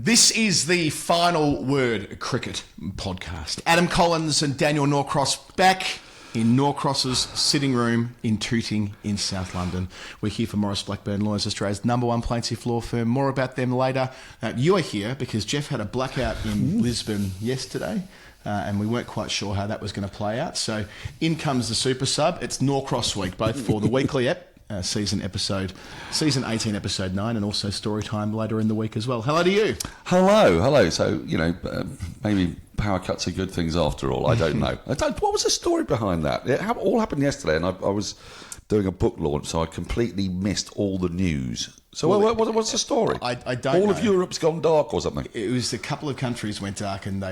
This is the Final Word Cricket podcast. Adam Collins and Daniel Norcross back in Norcross's sitting room in Tooting in South London. We're here for Morris Blackburn Lawyers, Australia's #1 plaintiff law firm. More about them later. You are here because Jeff had a blackout in Lisbon yesterday. And we weren't quite sure how that was going to play out. So in comes the super sub. It's Norcross week, both for the weekly season 18, episode 9, and also story time later in the week as well. Hello to you. Hello. So, maybe power cuts are good things after all. I don't know. What was the story behind that? It all happened yesterday, and I was doing a book launch, so I completely missed all the news. So what's the story? I don't know. All of Europe's gone dark or something? It was a couple of countries went dark, and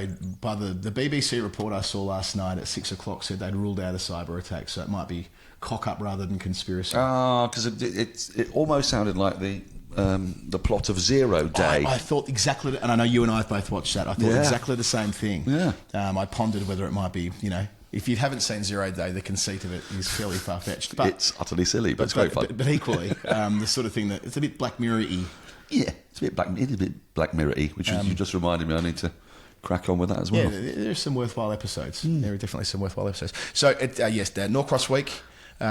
by the BBC report I saw last night at 6 o'clock said they'd ruled out a cyber attack, so it might be cock up rather than conspiracy. Because it almost sounded like the plot of Zero Day. I thought exactly that, and I know you and I have both watched that. I thought exactly the same thing. Yeah. I pondered whether it might be, if you haven't seen Zero Day, the conceit of it is fairly far-fetched. But it's utterly silly, but it's great fun. But equally, the sort of thing that it's a bit Black Mirror-y. Yeah, it's a bit Black Mirror-y, which you just reminded me I need to crack on with that as well. Yeah, there are some worthwhile episodes. There are definitely some worthwhile episodes. So, yes, Norcross Week.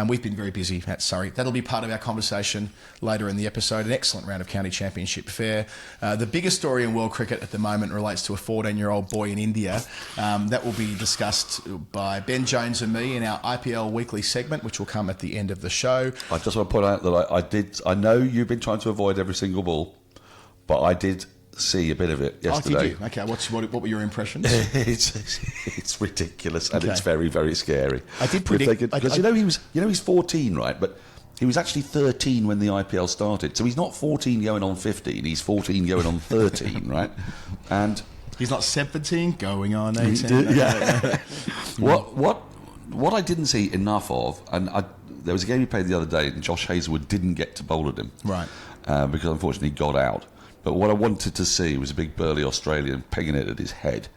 We've been very busy at Surrey. That'll be part of our conversation later in the episode. An excellent round of county championship fare. The biggest story in world cricket at the moment relates to a 14-year-old boy in India. That will be discussed by Ben Jones and me in our IPL weekly segment, which will come at the end of the show. I just want to point out that I know you've been trying to avoid every single ball, but I did see a bit of it yesterday. Oh, did you? Okay, what were your impressions? It's ridiculous and it's very, very scary. I did predict because he's 14, right? But he was actually 13 when the IPL started, so he's not 14 going on 15. He's 14 going on 13, right? And he's not 17 going on 18. Yeah. What I didn't see enough of, and there was a game he played the other day, and Josh Hazlewood didn't get to bowl at him, right? Because unfortunately he got out. But what I wanted to see was a big burly Australian pegging it at his head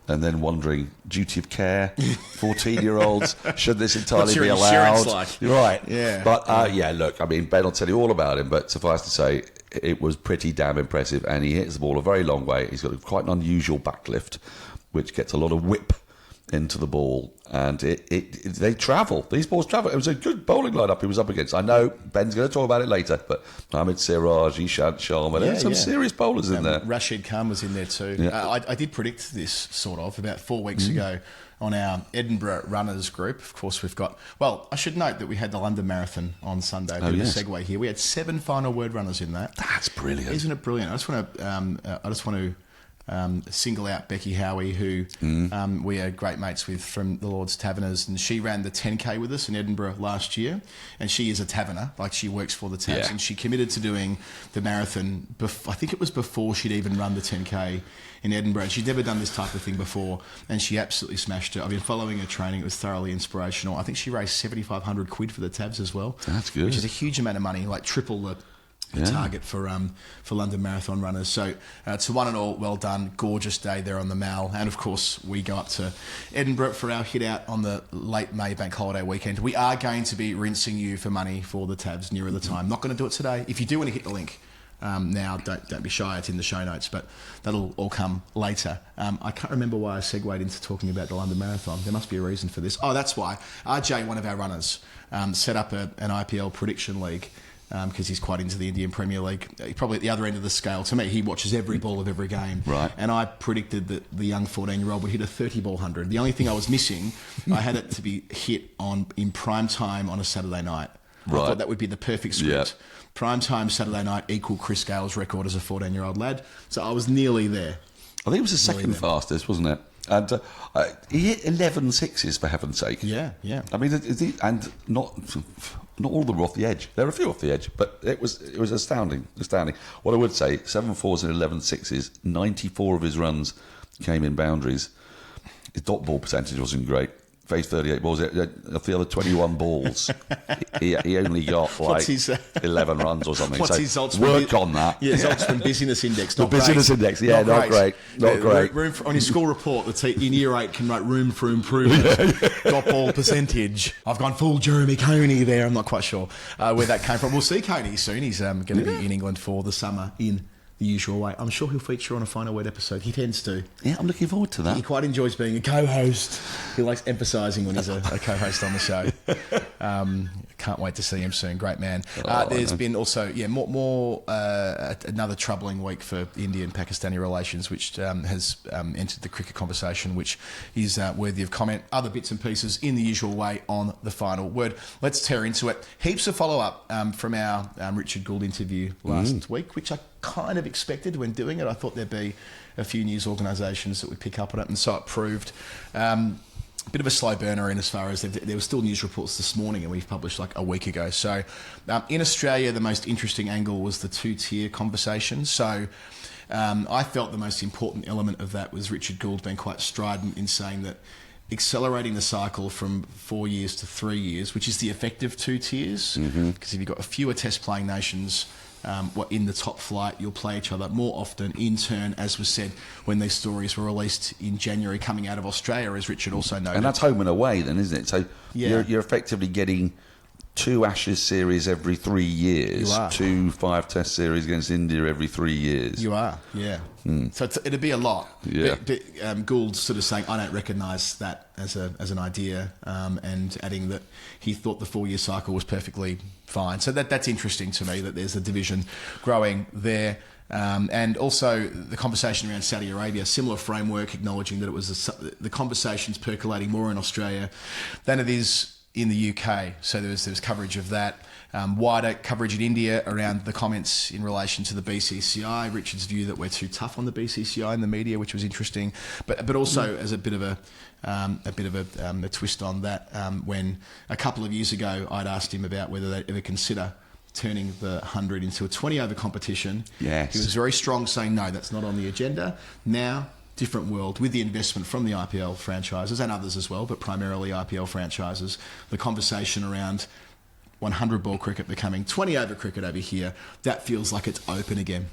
and then wondering, duty of care, 14-year-olds, should this entirely be allowed? Like? Right. Yeah. But, look, I mean, Ben will tell you all about him, but suffice to say, it was pretty damn impressive, and he hits the ball a very long way. He's got quite an unusual backlift, which gets a lot of whip into the ball, and they travel. These balls travel. It was a good bowling lineup he was up against. I know Ben's going to talk about it later, but Mohamed Siraj, Ishant Sharma, there's some serious bowlers in there. Rashid Khan was in there too. Yeah. I did predict this sort of about 4 weeks ago on our Edinburgh runners group. Of course, we've got. Well, I should note that we had the London Marathon on Sunday. A segue here. We had 7 final word runners in that. That's brilliant, isn't it? Brilliant. I just want to. Single out Becky Howie, who we are great mates with from the Lord's Taverners, and she ran the 10K with us in Edinburgh last year, and she is a taverner, like she works for the Tavs, and she committed to doing the marathon, I think it was before she'd even run the 10K in Edinburgh, and she'd never done this type of thing before, and she absolutely smashed it. I've been following her training, it was thoroughly inspirational. I think she raised 7,500 quid for the Tavs as well. That's good. Which is a huge amount of money, like triple the target for London Marathon runners. So to one and all, well done. Gorgeous day there on the Mall. And of course, we go up to Edinburgh for our hit out on the late May bank holiday weekend. We are going to be rinsing you for money for the Tabs nearer the time. Not going to do it today. If you do want to hit the link now, don't be shy. It's in the show notes, but that'll all come later. I can't remember why I segued into talking about the London Marathon. There must be a reason for this. Oh, that's why. RJ, one of our runners, set up an IPL prediction league. Because he's quite into the Indian Premier League. Probably at the other end of the scale. To me, he watches every ball of every game. Right. And I predicted that the young 14-year-old would hit a 30-ball 100. The only thing I was missing, I had it to be hit in prime time on a Saturday night. Right. I thought that would be the perfect script. Yeah. Prime time Saturday night equal Chris Gale's record as a 14-year-old lad. So I was nearly there. I think it was the second fastest, wasn't it? And he hit 11 sixes, for heaven's sake. Yeah. I mean, and not all of them were off the edge. There were a few off the edge, but it was astounding. What I would say, 7 fours and 11 sixes, 94 of his runs came in boundaries. His dot ball percentage wasn't great. Faced 38 balls. Of the other 21 balls, he only got like 11 runs or something. What's so his Oxford work on that. Yeah, his Oxford Busyness Index. The busyness index, not great. Not great. Room on his school report, in year 8 can write room for improvement. Dot ball percentage. I've gone full Jeremy Coney there. I'm not quite sure where that came from. We'll see Coney soon. He's going to be in England for the summer in the usual way. I'm sure he'll feature on a Final Word episode. He tends to. Yeah, I'm looking forward to that. He quite enjoys being a co-host. He likes emphasising when he's a co-host on the show. Can't wait to see him soon. Great man. There's been also another troubling week for Indian-Pakistani relations, which has entered the cricket conversation, which is worthy of comment. Other bits and pieces in the usual way on the Final Word. Let's tear into it. Heaps of follow-up from our Richard Gould interview last week, which I kind of expected when doing it. I thought there'd be a few news organisations that would pick up on it, and so it proved. Bit of a slow burner in as far as there were still news reports this morning, and we've published like a week ago. So in Australia, the most interesting angle was the two-tier conversation. So I felt the most important element of that was Richard Gould being quite strident in saying that accelerating the cycle from 4 years to 3 years, which is the effective 2 tiers, because if you've got fewer test-playing nations in the top flight, you'll play each other more often. In turn, as was said when these stories were released in January coming out of Australia, as Richard also noted. And that's home and away then, isn't it? So you're effectively getting 2 Ashes series every 3 years. You are. 2 5-test series against India every 3 years. You are, yeah. So it'd be a lot. Yeah. But Gould's sort of saying, I don't recognise that as an idea, and adding that he thought the 4-year cycle was perfectly fine. So that's interesting to me, that there's a division growing there. And also the conversation around Saudi Arabia, similar framework, acknowledging that it was the conversation's percolating more in Australia than it is in the UK. So there was coverage of that. Wider coverage in India around the comments in relation to the BCCI, Richard's view that we're too tough on the BCCI in the media, which was interesting, but also as a bit of a twist on that, when a couple of years ago I'd asked him about whether they'd ever consider turning the 100 into a 20-over competition. Yes. He was very strong, saying no, that's not on the agenda. Now, different world, with the investment from the IPL franchises and others as well, but primarily IPL franchises, the conversation around 100-ball cricket becoming 20-over cricket over here, that feels like it's open again.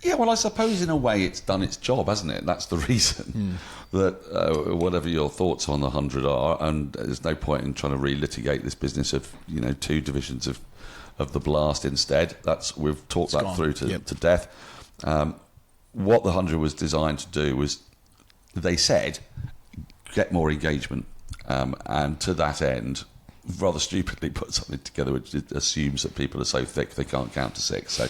Yeah, well, I suppose in a way it's done its job, hasn't it? That's the reason that whatever your thoughts on the 100 are, and there's no point in trying to relitigate this business of 2 divisions of the blast instead. We've talked that through to death. What the 100 was designed to do was, they said, get more engagement, and to that end, rather stupidly put something together which assumes that people are so thick they can't count to 6. So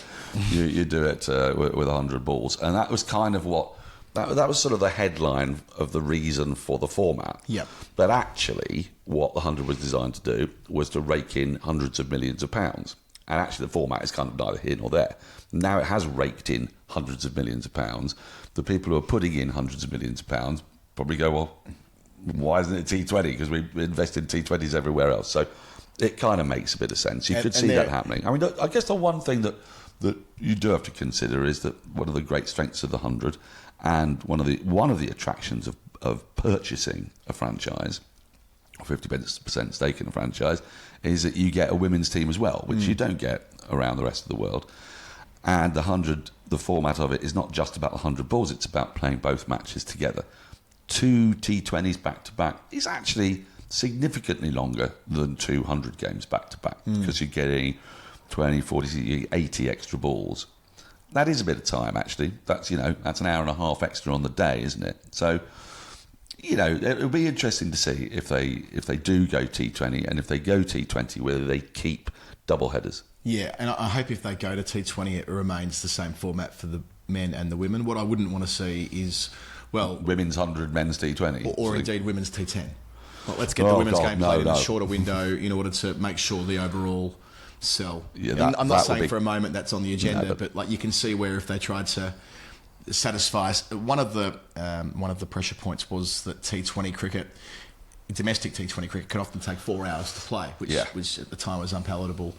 you do it with 100 balls, and that was kind of what that was sort of the headline of the reason for the format. Yep. But actually, what the 100 was designed to do was to rake in hundreds of millions of pounds. And actually, the format is kind of neither here nor there. Now it has raked in hundreds of millions of pounds. The people who are putting in hundreds of millions of pounds probably go, well, why isn't it T20? Because we invest in T20s everywhere else. So it kind of makes a bit of sense. You could see that happening. I mean, I guess the one thing that you do have to consider is that one of the great strengths of the 100, and one of the attractions of purchasing a franchise, 50% stake in a franchise, is that you get a women's team as well, which you don't get around the rest of the world. And the 100, the format of it is not just about 100 balls, it's about playing both matches together. 2 T20s back-to-back is actually significantly longer than 200 games back-to-back, because you're getting 20, 40, 80 extra balls. That is a bit of time, actually. That's an hour and a half extra on the day, isn't it? So, it'll be interesting to see if they do go T20, and if they go T20, whether they keep double headers. Yeah, and I hope if they go to T20, it remains the same format for the men and the women. What I wouldn't want to see is, women's 100, men's T20. Or indeed women's T10. Well, let's get the women's game played in a shorter window in order to make sure the overall sell. Yeah, I'm not saying for a moment that's on the agenda, but you can see where if they tried to satisfy one of the pressure points was that T20 cricket, domestic T20 cricket, can often take 4 hours to play, which at the time was unpalatable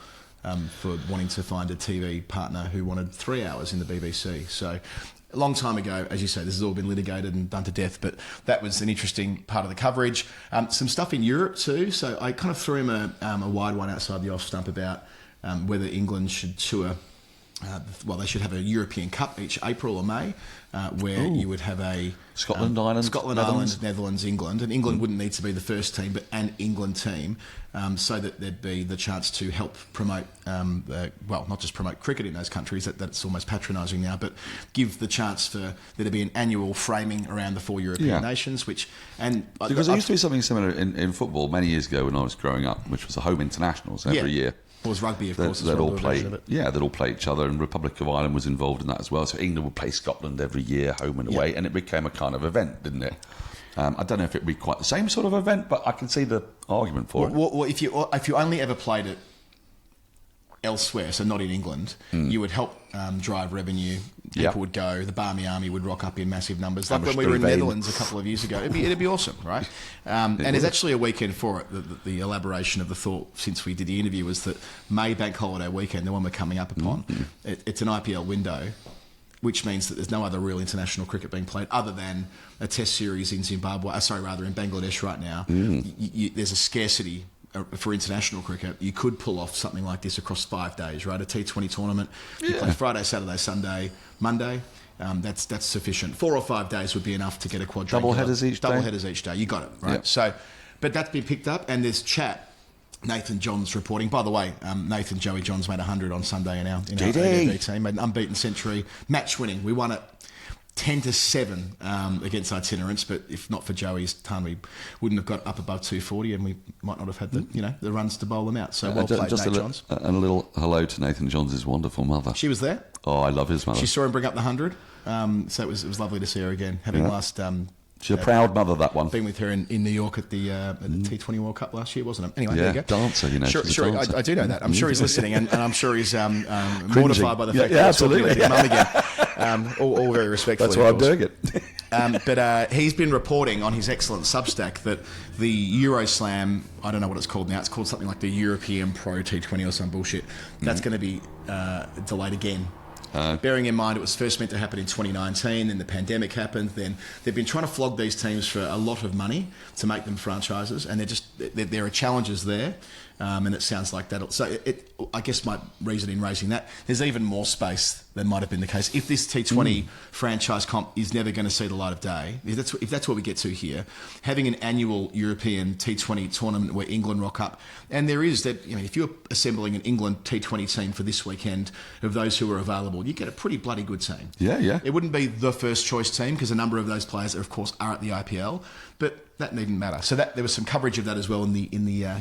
for wanting to find a TV partner who wanted 3 hours in the BBC. So a long time ago, as you say, this has all been litigated and done to death, but that was an interesting part of the coverage. Some stuff in Europe too, so I kind of threw him a wide one outside the off stump about whether England should tour they should have a European Cup each April or May, where you would have a Scotland, Ireland, Netherlands, England, and England wouldn't need to be the first team, but an England team, so that there'd be the chance to help promote, not just promote cricket in those countries, that's almost patronising now, but give the chance for there to be an annual framing around the 4 European nations, because there used to be something similar in football many years ago when I was growing up, which was the home internationals every year. It was rugby, of course. They'd all play each other, and Republic of Ireland was involved in that as well. So England would play Scotland every year, home and away, and it became a kind of event, didn't it? I don't know if it would be quite the same sort of event, but I can see the argument for it. Well, if you only ever played it elsewhere, so not in England, you would help drive revenue. People would go. The Barmy Army would rock up in massive numbers. Like when we were in Netherlands a couple of years ago. It'd be awesome, right? And there's actually a weekend for it. The elaboration of the thought since we did the interview was that May Bank Holiday weekend, the one we're coming up upon, it's an IPL window, which means that there's no other real international cricket being played other than a test series in in Bangladesh right now. There's a scarcity for international cricket. You could pull off something like this across 5 days, right? A T20 tournament. You play Friday, Saturday, Sunday, Monday. That's sufficient. 4 or 5 days would be enough to get a quadrangular. Double headers each day. You got it, right? Yep. So, but that's been picked up, and there's chat. Nathan Johns reporting. By the way, Joey Johns made 100 on Sunday in our ADB team. Made an unbeaten century, match winning. We won it 10-7 against itinerants, but if not for Joey's ton, we wouldn't have got up above 240, and we might not have had the runs to bowl them out. So well played, Nate Johns. And a little hello to Nathan Johns' wonderful mother. She was there. Oh, I love his mother. She saw him bring up the 100, so it was lovely to see her again. Having last. She's a proud mother, that one. Been with her in New York at the T20 World Cup last year, wasn't it? Anyway, there you go. Dancer, you know. Sure, I do know that. I'm sure he's listening, and I'm sure he's mortified by the fact that I'm talking about his mum again. All very respectfully. That's why I'm doing it. But he's been reporting on his excellent Substack that the Euroslam, I don't know what it's called now, it's called something like the European Pro T20 or some bullshit, that's going to be delayed again. Bearing in mind it was first meant to happen in 2019, then the pandemic happened, then they've been trying to flog these teams for a lot of money to make them franchises, and there are challenges there, and it sounds like that'll... So I guess my reason in raising that, there's even more space than might have been the case. If this T20 franchise comp is never going to see the light of day, if that's what we get to here, having an annual European T20 tournament where England rock up, and there is that, if you're assembling an England T20 team for this weekend of those who are available, you get a pretty bloody good team. Yeah. It wouldn't be the first choice team because a number of those players, of course, are at the IPL, but that needn't matter. So there was some coverage of that as well in the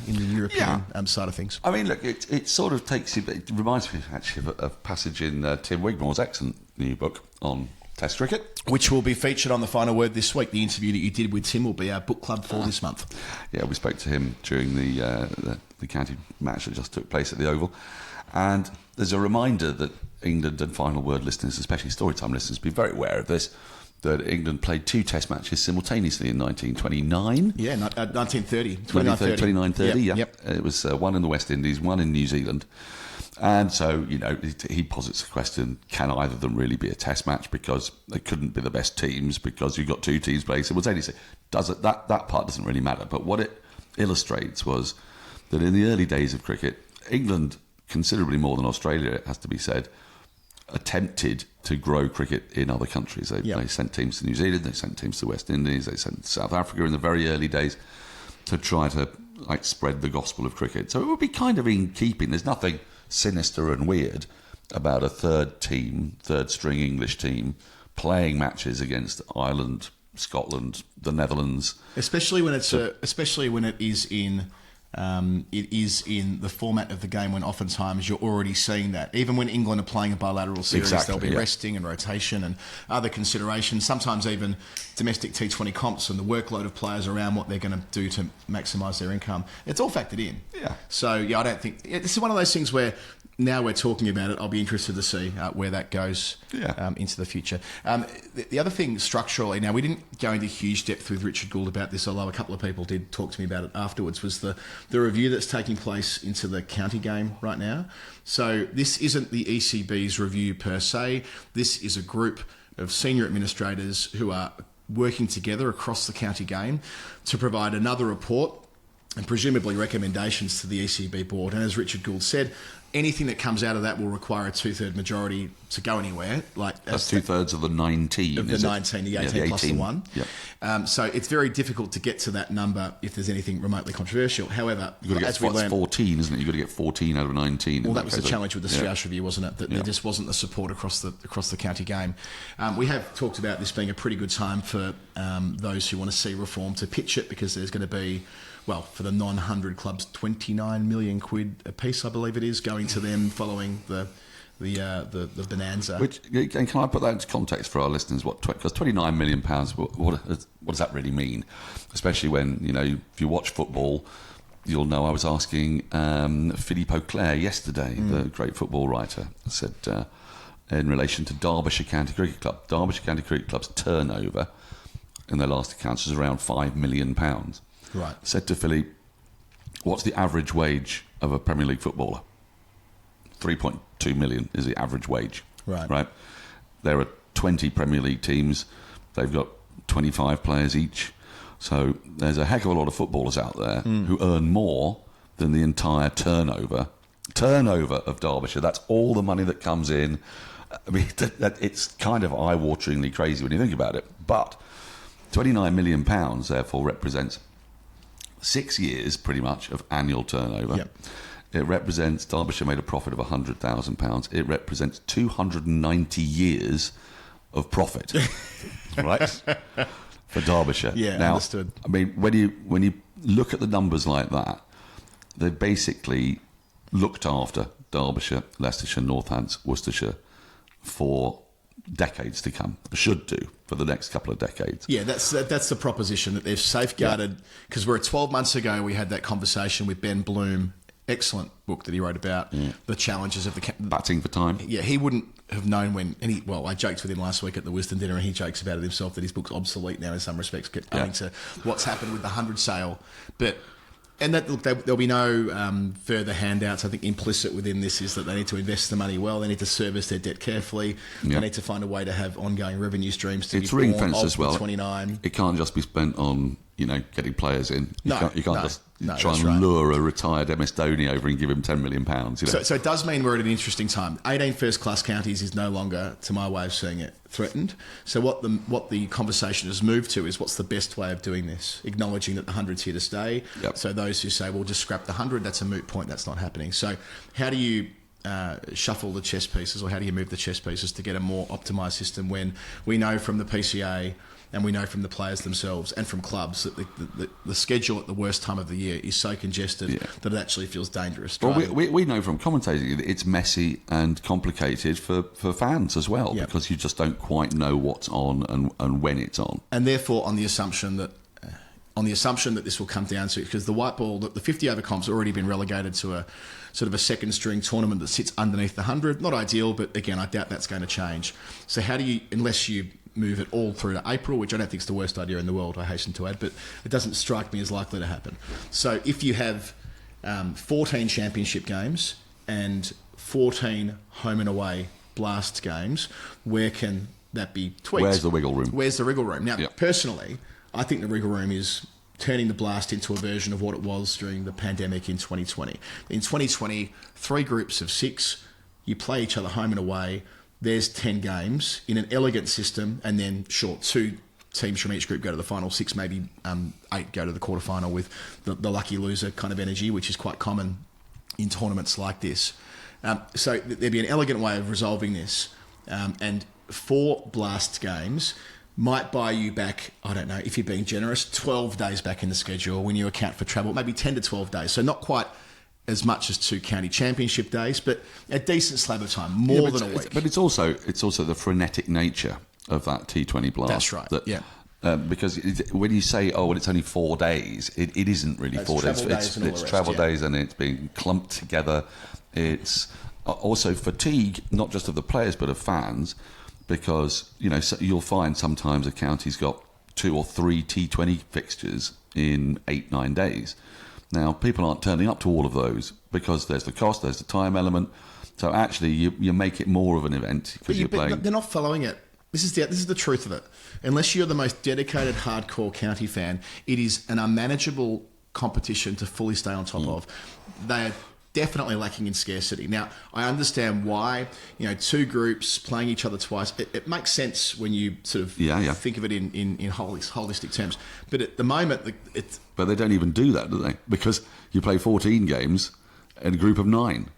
European side of things. I mean, look, it sort of takes you. It reminds me actually of a passage in Tim Wigmore's excellent new book on Test cricket, which will be featured on the Final Word this week. The interview that you did with Tim will be our book club for this month. Yeah, we spoke to him during the county match that just took place at the Oval, and there's a reminder that England and Final Word listeners, especially Storytime listeners, be very aware of this. That England played 2 Test matches simultaneously in 1929. Yeah, 1930. 29-30, yeah. Yep. It was one in the West Indies, one in New Zealand. And so, he posits the question, can either of them really be a Test match? Because they couldn't be the best teams because you've got 2 teams playing simultaneously. That part doesn't really matter. But what it illustrates was that in the early days of cricket, England, considerably more than Australia, it has to be said, attempted to grow cricket in other countries. They sent teams to New Zealand, they sent teams to West Indies, they sent to South Africa in the very early days to try to spread the gospel of cricket. So it would be kind of in keeping. There's nothing sinister and weird about a third string English team playing matches against Ireland, Scotland, the Netherlands, especially when it is in the format of the game when oftentimes you're already seeing that. Even when England are playing a bilateral series, there'll be resting and rotation and other considerations, sometimes even domestic T20 comps and the workload of players around what they're going to do to maximise their income. It's all factored in. Yeah. So, I don't think... This is one of those things where now we're talking about it, I'll be interested to see where that goes into the future. The other thing structurally, now we didn't go into huge depth with Richard Gould about this, although a couple of people did talk to me about it afterwards, was the review that's taking place into the county game right now. So this isn't the ECB's review per se. This is a group of senior administrators who are working together across the county game to provide another report and presumably recommendations to the ECB board. And as Richard Gould said, anything that comes out of that will require a 2/3 majority to go anywhere. That's 2/3 of the 19. Of the 19, the 18 plus the 1. Yep. So it's very difficult to get to that number if there's anything remotely controversial. However, as we learned, 14, isn't it? You've got to get 14 out of 19. Well, that was the challenge with the Strauss review, wasn't it? That there just wasn't the support across the county game. We have talked about this being a pretty good time for those who want to see reform to pitch it, because there's going to be, well, for the non-100 clubs, 29 million quid a piece, I believe it is, going to them following the bonanza. And can I put that into context for our listeners? Because £29 million, what does that really mean? Especially when, if you watch football, you'll know I was asking Philippe Auclair yesterday, the great football writer, said in relation to Derbyshire County Cricket Club. Derbyshire County Cricket Club's turnover in their last accounts was around £5 million. Right. Said to Philippe, what's the average wage of a Premier League footballer? 3.2 million is the average wage. Right. There are 20 Premier League teams. They've got 25 players each. So there's a heck of a lot of footballers out there who earn more than the entire turnover of Derbyshire. That's all the money that comes in. I mean, it's kind of eye-wateringly crazy when you think about it. But £29 million, therefore, represents 6 years, pretty much, of annual turnover. Yep. It represents, Derbyshire made a profit of £100,000. It represents 290 years of profit, right, for Derbyshire. Yeah, now, understood. I mean, when you look at the numbers like that, they basically looked after Derbyshire, Leicestershire, Northants, Worcestershire for decades to come. Should do for the next couple of decades. Yeah, that's the proposition, that they've safeguarded, because we're 12 months ago we had that conversation with Ben Bloom, excellent book that he wrote about the challenges of the batting for time. Yeah, he wouldn't have known when, and I joked with him last week at the Wisdom dinner, and he jokes about it himself that his book's obsolete now in some respects, owing to what's happened with the 100 sale. And that, look, there'll be no further handouts. I think implicit within this is that they need to invest the money well. They need to service their debt carefully. They need to find a way to have ongoing revenue streams to it's ring fenced as well. 29. It can't just be spent on getting players in. You can't just try and right. lure a retired MS Dhoni over and give him £10 million. So it does mean we're at an interesting time. 18 first-class counties is no longer, to my way of seeing it, threatened. So what the conversation has moved to is, what's the best way of doing this? Acknowledging that the 100's here to stay. Yep. So those who say, well, just scrap the 100, that's a moot point, that's not happening. So how do you shuffle the chess pieces, or how do you move the chess pieces to get a more optimised system, when we know from the PCA and we know from the players themselves and from clubs that the schedule at the worst time of the year is so congested that it actually feels dangerous. Well, we know from commentating that it's messy and complicated for fans as well, because you just don't quite know what's on and when it's on. And therefore, on the assumption that this will come down to, because the white ball, the 50 over comp's already been relegated to a sort of a second string tournament that sits underneath the 100. Not ideal, but again, I doubt that's going to change. So how do you, unless you move it all through to April, which I don't think is the worst idea in the world, I hasten to add, but it doesn't strike me as likely to happen. So if you have 14 championship games and 14 home and away blast games, where can that be tweaked? Where's the wiggle room? Now, personally, I think the wriggle room is turning the blast into a version of what it was during the pandemic in 2020. In 2020, 3 groups of 6, you play each other home and away. There's 10 games in an elegant system, and then 2 teams from each group go to the final, 6, maybe 8 go to the quarterfinal, with the lucky loser kind of energy, which is quite common in tournaments like this. So there'd be an elegant way of resolving this, and 4 blast games might buy you back, I don't know, if you're being generous, 12 days back in the schedule when you account for travel, maybe 10 to 12 days. So not quite as much as 2 county championship days, but a decent slab of time, more than a week. But it's also the frenetic nature of that T20 blast. That's right, because when you say, well, it's only 4 days, it isn't really 4 days. It's travel days, and it's being clumped together. It's also fatigue, not just of the players, but of fans, because you'll find sometimes a county's got 2 or 3 T20 fixtures in 8-9 days. Now, people aren't turning up to all of those because there's the cost, there's the time element. So actually, you make it more of an event because you're playing. But they're not following it. This is the truth of it. Unless you're the most dedicated, hardcore county fan, it is an unmanageable competition to fully stay on top of. They are definitely lacking in scarcity. Now, I understand why, two groups playing each other twice, it makes sense when you sort of think of it in holistic terms. But at the moment, But they don't even do that, do they? Because you play 14 games in a group of 9.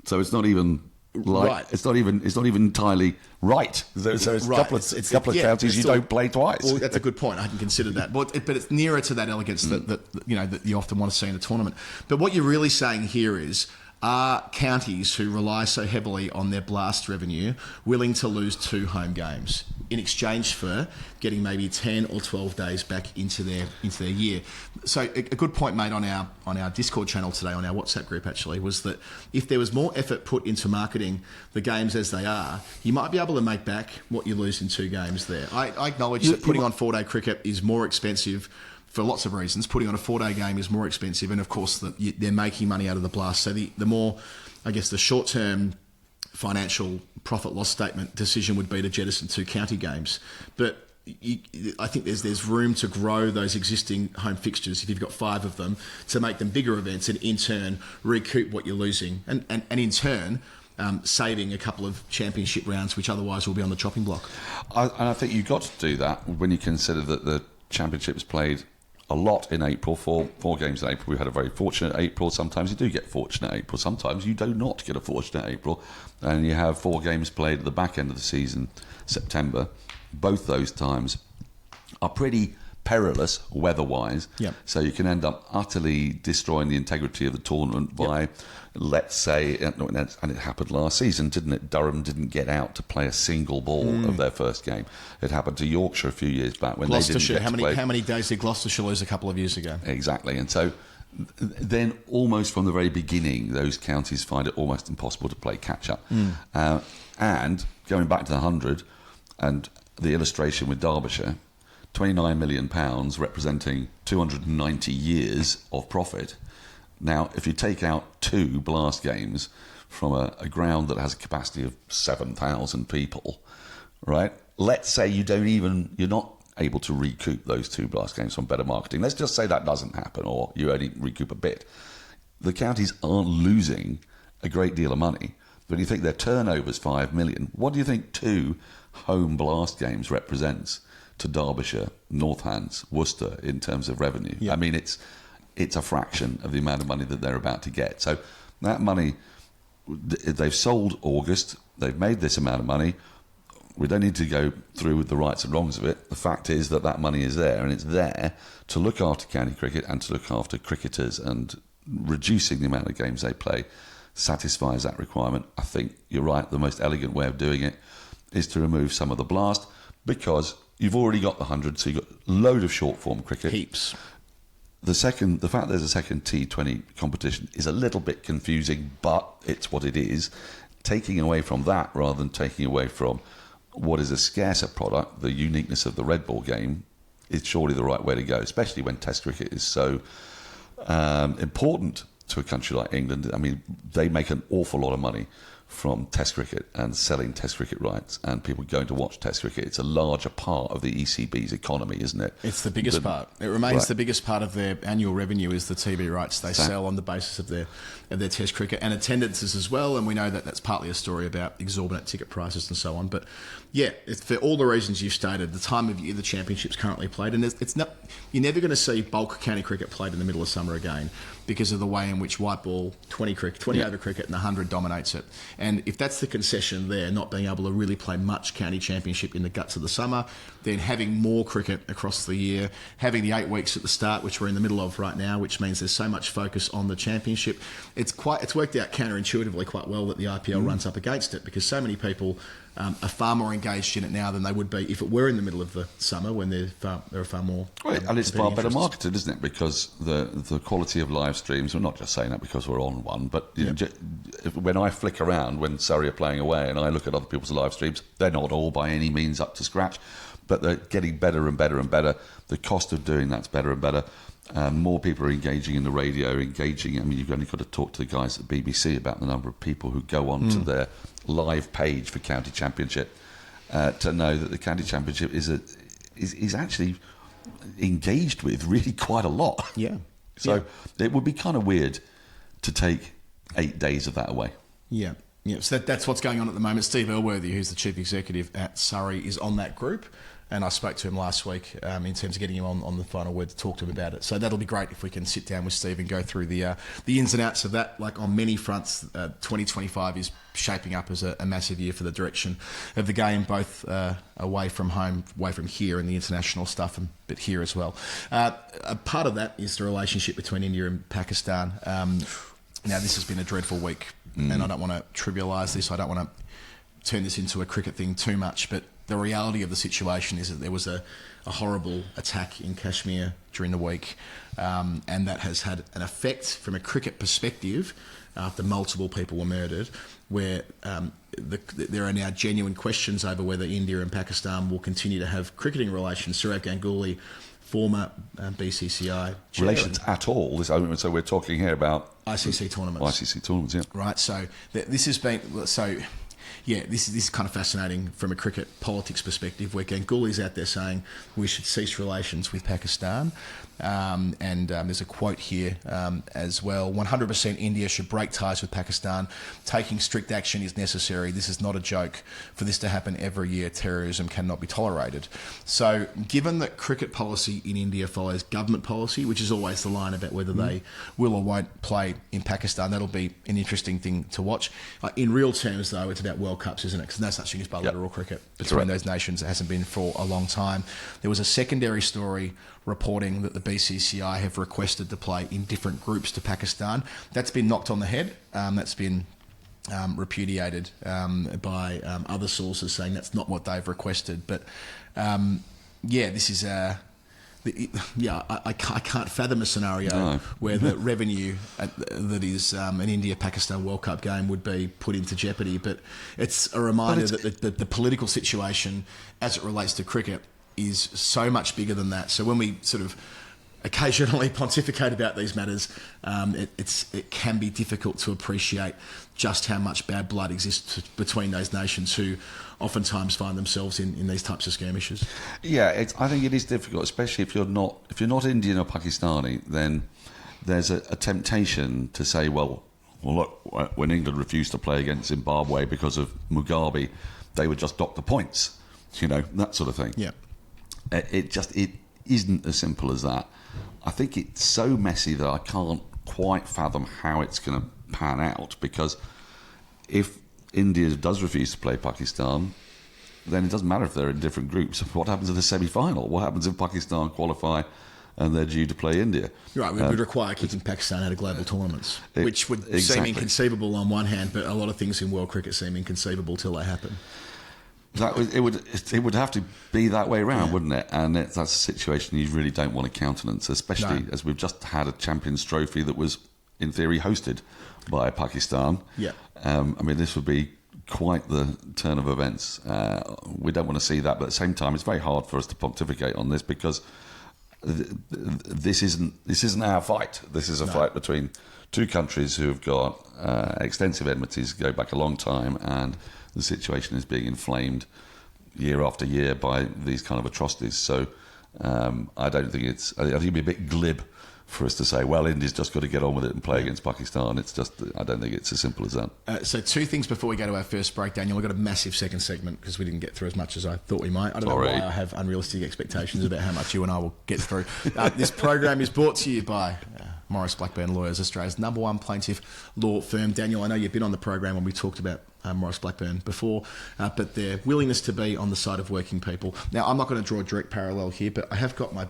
So it's not even... Right. It's not even entirely right. So it's a couple of counties you don't play twice. Well, that's a good point. I hadn't considered that, but it's nearer to that elegance that you often want to see in a tournament. But what you're really saying here is, are counties who rely so heavily on their blast revenue willing to lose 2 home games in exchange for getting maybe 10 or 12 days back into their year? So a good point made on our Discord channel today, on our WhatsApp group actually, was that if there was more effort put into marketing the games as they are, you might be able to make back what you lose in 2 games there. I acknowledge that putting on 4-day cricket is more expensive for lots of reasons. Putting on a 4-day game is more expensive, and of course they're making money out of the blast. So the more, I guess, the short-term financial profit loss statement decision would be to jettison 2 county games. But I think there's room to grow those existing home fixtures, if you've got 5 of them, to make them bigger events and in turn recoup what you're losing, and in turn saving a couple of championship rounds which otherwise will be on the chopping block. And I think you've got to do that when you consider that the championship is played a lot in April, 4 games in April. We had a very fortunate April. Sometimes you do get fortunate April. Sometimes you do not get a fortunate April. And you have 4 games played at the back end of the season, September. Both those times are pretty perilous weather-wise. Yep. So you can end up utterly destroying the integrity of the tournament by, let's say, and it happened last season, didn't it? Durham didn't get out to play a single ball of their first game. It happened to Yorkshire a few years back when they didn't get to play. How many days did Gloucestershire lose a couple of years ago? Exactly. And so then almost from the very beginning, those counties find it almost impossible to play catch-up. And going back to the 100 and the illustration with Derbyshire, £29 million representing 290 years of profit. Now, if you take out 2 blast games from a ground that has a capacity of 7,000 people, right? Let's say you're not able to recoup those 2 blast games from better marketing. Let's just say that doesn't happen, or you only recoup a bit. The counties aren't losing a great deal of money, but you think their turnover's 5 million. What do you think 2 home blast games represents to Derbyshire, Northants, Worcester in terms of revenue? Yeah. I mean, it's a fraction of the amount of money that they're about to get. So that money, they've sold August, they've made this amount of money. We don't need to go through with the rights and wrongs of it. The fact is that money is there, and it's there to look after county cricket and to look after cricketers, and reducing the amount of games they play satisfies that requirement. I think you're right, the most elegant way of doing it is to remove some of the blast, because you've already got the 100, so you've got a load of short-form cricket. Heaps. The fact there's a second T20 competition is a little bit confusing, but it's what it is. Taking away from that rather than taking away from what is a scarcer product, the uniqueness of the red ball game, is surely the right way to go, especially when Test cricket is so important to a country like England. I mean, they make an awful lot of money from Test cricket and selling Test cricket rights, and people going to watch Test cricket. It's a larger part of the ECB's economy, isn't it? It's the biggest part. It remains the biggest part of their annual revenue is the TV rights they sell on the basis of their Test cricket, and attendances as well. And we know that that's partly a story about exorbitant ticket prices and so on. But yeah, it's for all the reasons you've stated, the time of year the championship's currently played, and you're never going to see bulk county cricket played in the middle of summer again, because of the way in which white ball 20 over cricket and 100 dominates it. And if that's the concession there, not being able to really play much county championship in the guts of the summer, then having more cricket across the year, having the 8 weeks at the start, which we're in the middle of right now, which means there's so much focus on the championship, it's worked out counterintuitively quite well that the IPL runs up against it, because so many people are far more engaged in it now than they would be if it were in the middle of the summer, when there are far more. Right, and it's far better marketed, isn't it? Because the quality of live streams, we're not just saying that because we're on one, but when I flick around when Surrey are playing away and I look at other people's live streams, they're not all by any means up to scratch, but they're getting better and better and better. The cost of doing that's better and better. More people are engaging in the radio, I mean, you've only got to talk to the guys at the BBC about the number of people who go on to their live page for County Championship to know that the County Championship is actually engaged with really quite a lot. Yeah. So it would be kind of weird to take 8 days of that away. Yeah. Yeah, so that's what's going on at the moment. Steve Elworthy, who's the chief executive at Surrey, is on that group. And I spoke to him last week in terms of getting him on the final word to talk to him about it. So that'll be great if we can sit down with Steve and go through the ins and outs of that. Like on many fronts, 2025 is shaping up as a massive year for the direction of the game, both away from home, away from here and the international stuff, but here as well. A part of that is the relationship between India and Pakistan. Now, this has been a dreadful week, and I don't want to trivialise this. I don't want to turn this into a cricket thing too much, but the reality of the situation is that there was a horrible attack in Kashmir during the week, and that has had an effect from a cricket perspective after multiple people were murdered, where there are now genuine questions over whether India and Pakistan will continue to have cricketing relations. Sourav Ganguly, former BCCI chair, relations at all. So we're talking here about ICC tournaments. ICC tournaments, yeah. Right. So this has been Yeah, this is kind of fascinating from a cricket politics perspective, where Ganguly's out there saying we should cease relations with Pakistan. And there's a quote here as well. 100% India should break ties with Pakistan. Taking strict action is necessary. This is not a joke. For this to happen every year, terrorism cannot be tolerated. So given that cricket policy in India follows government policy, which is always the line about whether they will or won't play in Pakistan, that'll be an interesting thing to watch. In real terms, though, it's about World Cups, isn't it? Because no such thing as bilateral cricket between those nations. It hasn't been for a long time. There was a secondary story reporting that the BCCI have requested to play in different groups to Pakistan. That's been knocked on the head. That's been repudiated by other sources, saying that's not what they've requested. But this is I can't fathom a scenario where the revenue that is an India-Pakistan World Cup game would be put into jeopardy. But it's a reminder that the political situation as it relates to cricket is so much bigger than that. So when we sort of occasionally pontificate about these matters, it can be difficult to appreciate just how much bad blood exists between those nations who oftentimes find themselves in these types of skirmishes. Yeah, I think it is difficult, especially if you're not Indian or Pakistani. Then there's a temptation to say, well, look, when England refused to play against Zimbabwe because of Mugabe, they would just dock the points, that sort of thing. Yeah. It isn't as simple as that. I think it's so messy that I can't quite fathom how it's going to pan out, because if India does refuse to play Pakistan, then it doesn't matter if they're in different groups. What happens in the semi-final? What happens if Pakistan qualify and they're due to play India? Right, it would require kicking Pakistan out of global tournaments, which would seem inconceivable on one hand, but a lot of things in world cricket seem inconceivable till they happen. It would have to be that way around, wouldn't it? And that's a situation you really don't want to countenance, especially as we've just had a Champions Trophy that was, in theory, hosted by Pakistan. Yeah. This would be quite the turn of events. We don't want to see that, but at the same time, it's very hard for us to pontificate on this, because this isn't our fight. This is a fight between two countries who have got extensive enmities, go back a long time, and the situation is being inflamed year after year by these kind of atrocities. So I think it'd be a bit glib for us to say, well, India's just got to get on with it and play against Pakistan. I don't think it's as simple as that. So two things before we go to our first break, Daniel. We've got a massive second segment because we didn't get through as much as I thought we might. I don't know why I have unrealistic expectations about how much you and I will get through. This program is brought to you by Morris Blackburn Lawyers, Australia's #1 plaintiff law firm. Daniel, I know you've been on the program when we talked about Morris Blackburn before, but their willingness to be on the side of working people. Now, I'm not going to draw a direct parallel here, but I have got my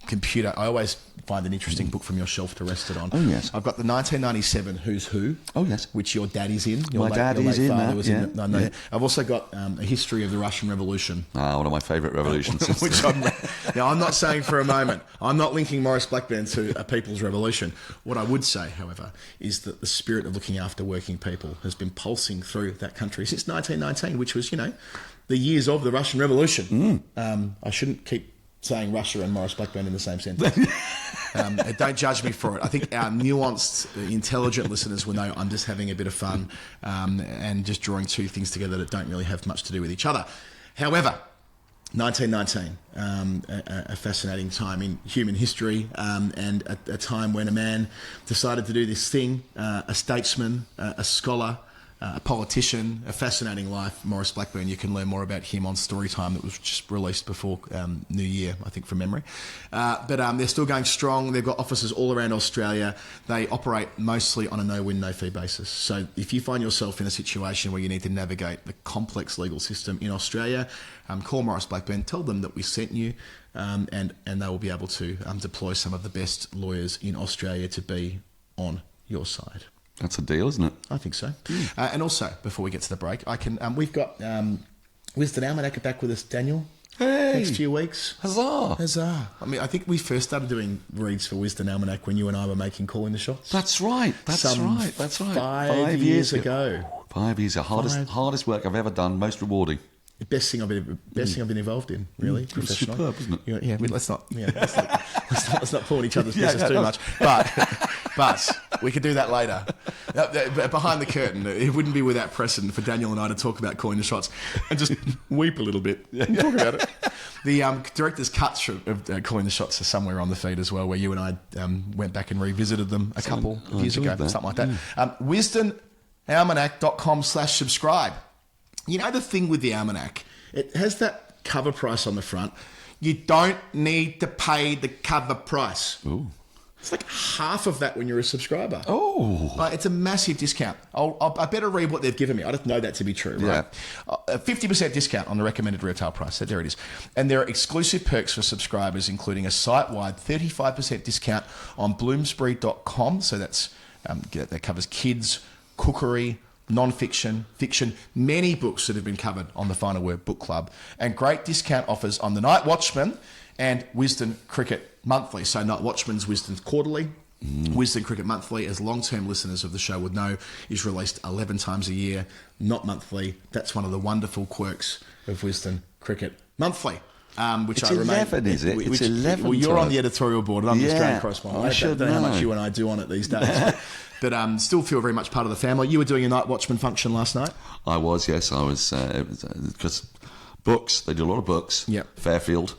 computer. I always find an interesting book from your shelf to rest it on. Oh, yes. I've got the 1997 Who's Who. Oh, yes. Which your dad is in. My dad is in that, I've also got a history of the Russian Revolution. One of my favourite revolutions. Which I'm not saying for a moment. I'm not linking Morris Blackburn to a people's revolution. What I would say, however, is that the spirit of looking after working people has been pulsing through that country since 1919, which was, the years of the Russian Revolution. I shouldn't keep saying Russia and Morris Blackburn in the same sentence. Don't judge me for it. I think our nuanced, intelligent listeners will know I'm just having a bit of fun and just drawing two things together that don't really have much to do with each other. However, 1919, a fascinating time in human history, and a time when a man decided to do this thing, a statesman, a scholar, a politician, a fascinating life. Maurice Blackburn, you can learn more about him on Storytime that was just released before New Year, I think, from memory. But they're still going strong. They've got offices all around Australia. They operate mostly on a no-win, no-fee basis. So if you find yourself in a situation where you need to navigate the complex legal system in Australia, call Maurice Blackburn, tell them that we sent you, and they will be able to deploy some of the best lawyers in Australia to be on your side. That's a deal, isn't it? I think so. And also, before we get to the break, we've got Wisdom Almanac back with us, Daniel. Hey! Next few weeks. Huzzah! Huzzah. I mean, I think we first started doing reads for Wisdom Almanac when you and I were making Calling the Shots. That's right. That's right. 5 years ago. 5 years ago. Hardest work I've ever done, most rewarding. The best thing I've been involved in, really. It was superb, wasn't it? Yeah, let's not pull in each other's business too much. But we could do that later. Behind the curtain, it wouldn't be without precedent for Daniel and I to talk about Calling the Shots and just weep a little bit and talk about it. The director's cuts of Calling the Shots are somewhere on the feed as well, where you and I went back and revisited them a couple of years ago, something like that. WisdomAlmanac.com/subscribe. You know the thing with the Almanac, it has that cover price on the front. You don't need to pay the cover price. Ooh. It's like half of that when you're a subscriber. Oh. It's a massive discount. I better read what they've given me. I just know that to be true, right? A 50% discount on the recommended retail price. So there it is. And there are exclusive perks for subscribers, including a site-wide 35% discount on bloomsbury.com. So that covers kids, cookery, non-fiction, fiction, many books that have been covered on the Final Word Book Club, and great discount offers on the Night Watchman and Wisden Cricket Monthly. So Night Watchman's Wisden's Quarterly, Wisden Cricket Monthly, as long-term listeners of the show would know, is released 11 times a year, not monthly. That's one of the wonderful quirks of Wisden Cricket Monthly. Which it's I 11, is it? It's 11. Well, you're on the editorial board, and I'm the Australian correspondent. I don't know how much you and I do on it these days. But still feel very much part of the family. You were doing a Night Watchman function last night? I was, yes. I was, because books, they do a lot of books. Yep. Fairfield.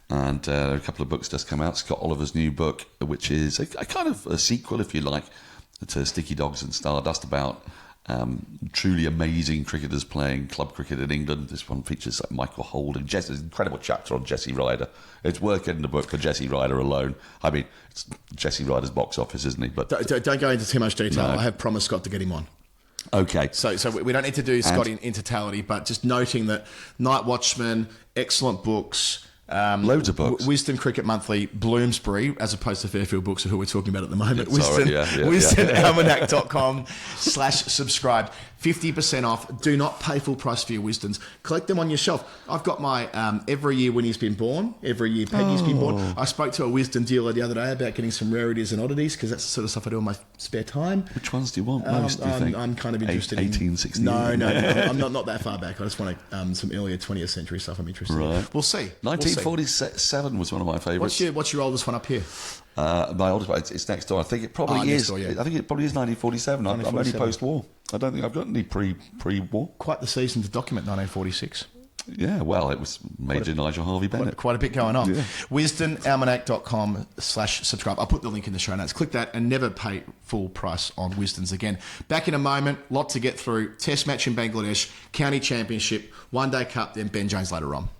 And a couple of books just come out. Scott Oliver's new book, which is a kind of a sequel, if you like, to Sticky Dogs and Stardust, about truly amazing cricketers playing club cricket in England. This one features Michael Holt and Jesse. There's an incredible chapter on Jesse Ryder. It's worth getting the book for Jesse Ryder alone. I mean, it's Jesse Ryder's box office, isn't he? But don't go into too much detail. No. I have promised Scott to get him on. Okay. So we don't need to do Scott in totality, but just noting that Night Watchman, excellent books. Loads of books. Wisden Cricket Monthly, Bloomsbury, as opposed to Fairfield Books, who we're talking about at the moment. WisdenAlmanac.com/subscribe. 50% off. Do not pay full price for your Wisdens. Collect them on your shelf. I've got my every year when he's been born, every year Peggy's been born. I spoke to a Wisden dealer the other day about getting some rarities and oddities, because that's the sort of stuff I do in my spare time. Which ones do you want most, do you think? I'm kind of interested in... 1860? No, I'm not that far back. I just want some earlier 20th century stuff I'm interested in. We'll see. 1947 was one of my favourites. What's your oldest one up here? My oldest one, it's next door. I think it probably is. Door, yeah. I think it probably is 1947. I'm only post-war. I don't think I've got any pre-war. Quite the season to document 1946. Yeah, well, it was Major Nigel Harvey Bennett. Quite a bit going on. Yeah. WisdenAlmanac.com/subscribe. I'll put the link in the show notes. Click that and never pay full price on Wisdens again. Back in a moment, lot to get through. Test match in Bangladesh, County Championship, One Day Cup, then Ben Jones later on.